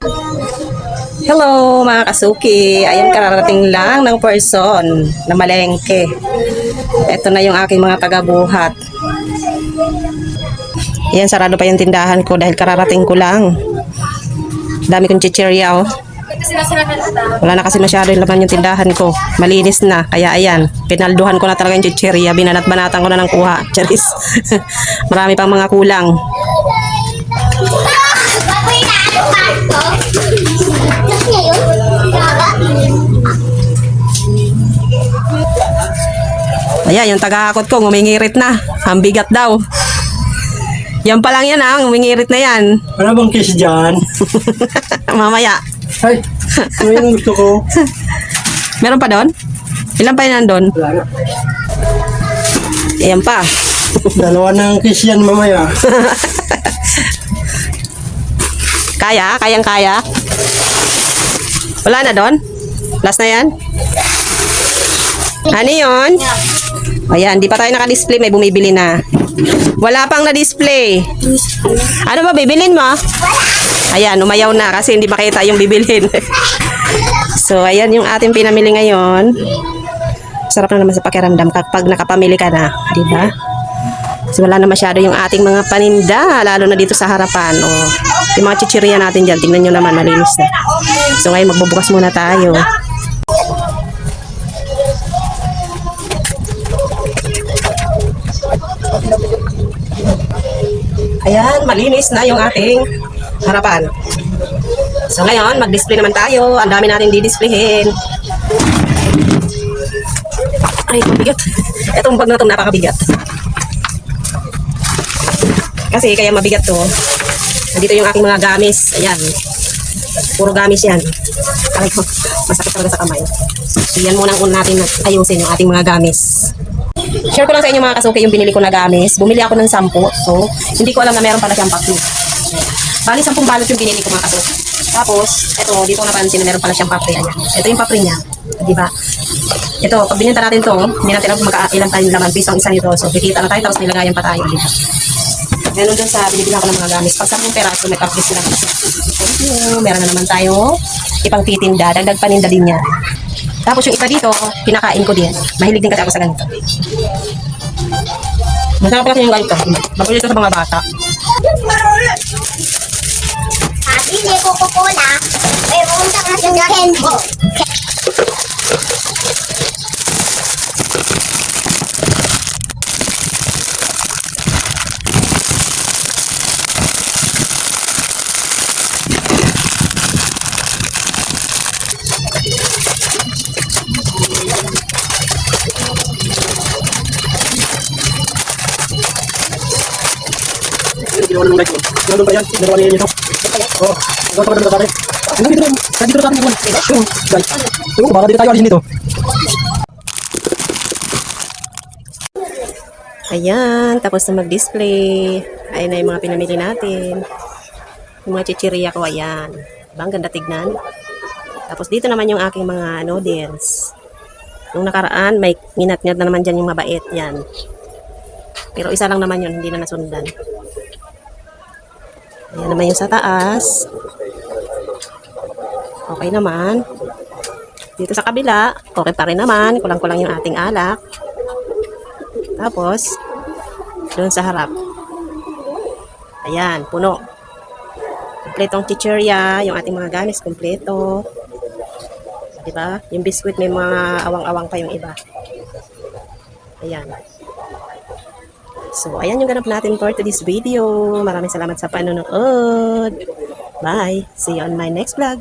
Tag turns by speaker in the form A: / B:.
A: Hello mga kasuki, ayun kararating lang ng person na malengke. Ito na yung aking mga taga-buhat. Yan, sarado pa yung tindahan ko dahil kararating ko lang. Dami kong chichirya oh. Wala na kasi masyado yung laman yung tindahan ko. Malinis na, kaya ayan, pinalduhan ko na talaga yung chichirya. Binanat-banatan ko na ng kuha. Charis. Marami pang mga kulang. Ayan, yung tagahakot ko, ngumingirit na. Ang bigat daw. Yan pa lang yan ha, ngumingirit na yan.
B: Wala bang kiss dyan?
A: Mamaya.
B: Ay, ano yung gusto ko?
A: Meron pa doon? Ilan pa yan doon?
B: Wala na.
A: Ayan pa.
B: Dalawa ng kiss yan mamaya.
A: Kaya? Kayang-kaya? Wala na doon? Last na yan? Ano yun? Ayan, di pa tayo naka-display. May bumibili na. Wala pang na-display. Ano ba, bibilin mo? Ayan, umayaw na kasi hindi makita yung bibilin. So, ayan yung ating pinamili ngayon. Sarap na naman sa pakiramdam kapag nakapamili ka na. Diba? Kasi wala na masyado yung ating mga paninda, lalo na dito sa harapan. O, yung mga chichirya natin dyan, tingnan nyo naman, malinis na. So, ngayon magbubukas muna tayo. Ayan, malinis na yung ating harapan. So ngayon, mag-display naman tayo. Ang dami natin di-displayhin. Ay, mabigat. Itong bag na itong napakabigat. Kasi kaya mabigat to. Nandito yung aking mga gamis. Ayan. Puro gamis yan. Aray ko, masakit talaga sa kamay. So yan muna ang natin ayusin yung ating mga gamis. Share ko lang sa inyo mga kasuki yung binili ko na gamis. Bumili ako ng 10. So, hindi ko alam na meron pala siyang papri. Bali, 10 balot yung binili ko mga kasuki. Tapos, ito, dito ko napansin na meron pala siyang papri. Ayan. Ito yung papri niya. Diba? Ito, pag bininta natin to, hindi natin alam magkailan tayong laman. Piso ang isa nito. So, kikita na tayo, tapos nilagayan pa tayo. Diba? Meron dun sa binibili ako ng mga gamis. Pag 10 peraso, may papri sila. Thank you. Meron na naman tayo ipang titinda. Dagdag paninda din niya. Tapos yung iba dito, pinakain ko din. Mahilig din kasi ako sa ganito. Masarap kasi yung ganito. Magulit ito sa mga bata.
C: Sabi ni Coca-Cola, may punta na siya ng Kenbo.
B: Ginawa na ng light. Ginawa pa yan. Ginawa niya ito. Oo. Ginawa pa na natin. Hanggang dito lang. Nandito na natin yung guys. Ito, baka dito tayo alisin dito.
A: Ayan, tapos na mag-display. Ayan na yung mga pinamili natin. Yung mga chichirya ko, ayan. Diba, ang ganda tignan. Tapos dito naman yung aking mga noodles. Nung nakaraan, may minat-ngat na naman dyan yung mabait. Yan. Pero isa lang naman yun, hindi na nasundan. Ayan naman yung sa taas. Okay naman. Dito sa kabila, okay pa rin naman. Kulang-kulang yung ating alak. Tapos, doon sa harap. Ayan, puno. Kompletong chichirya. Yung ating mga gamis, kompleto. Diba? Yung biskuit may mga awang-awang pa yung iba. Ayan. So, ayan yung ganap natin for today's video. Maraming salamat sa panonood. Bye! See you on my next vlog.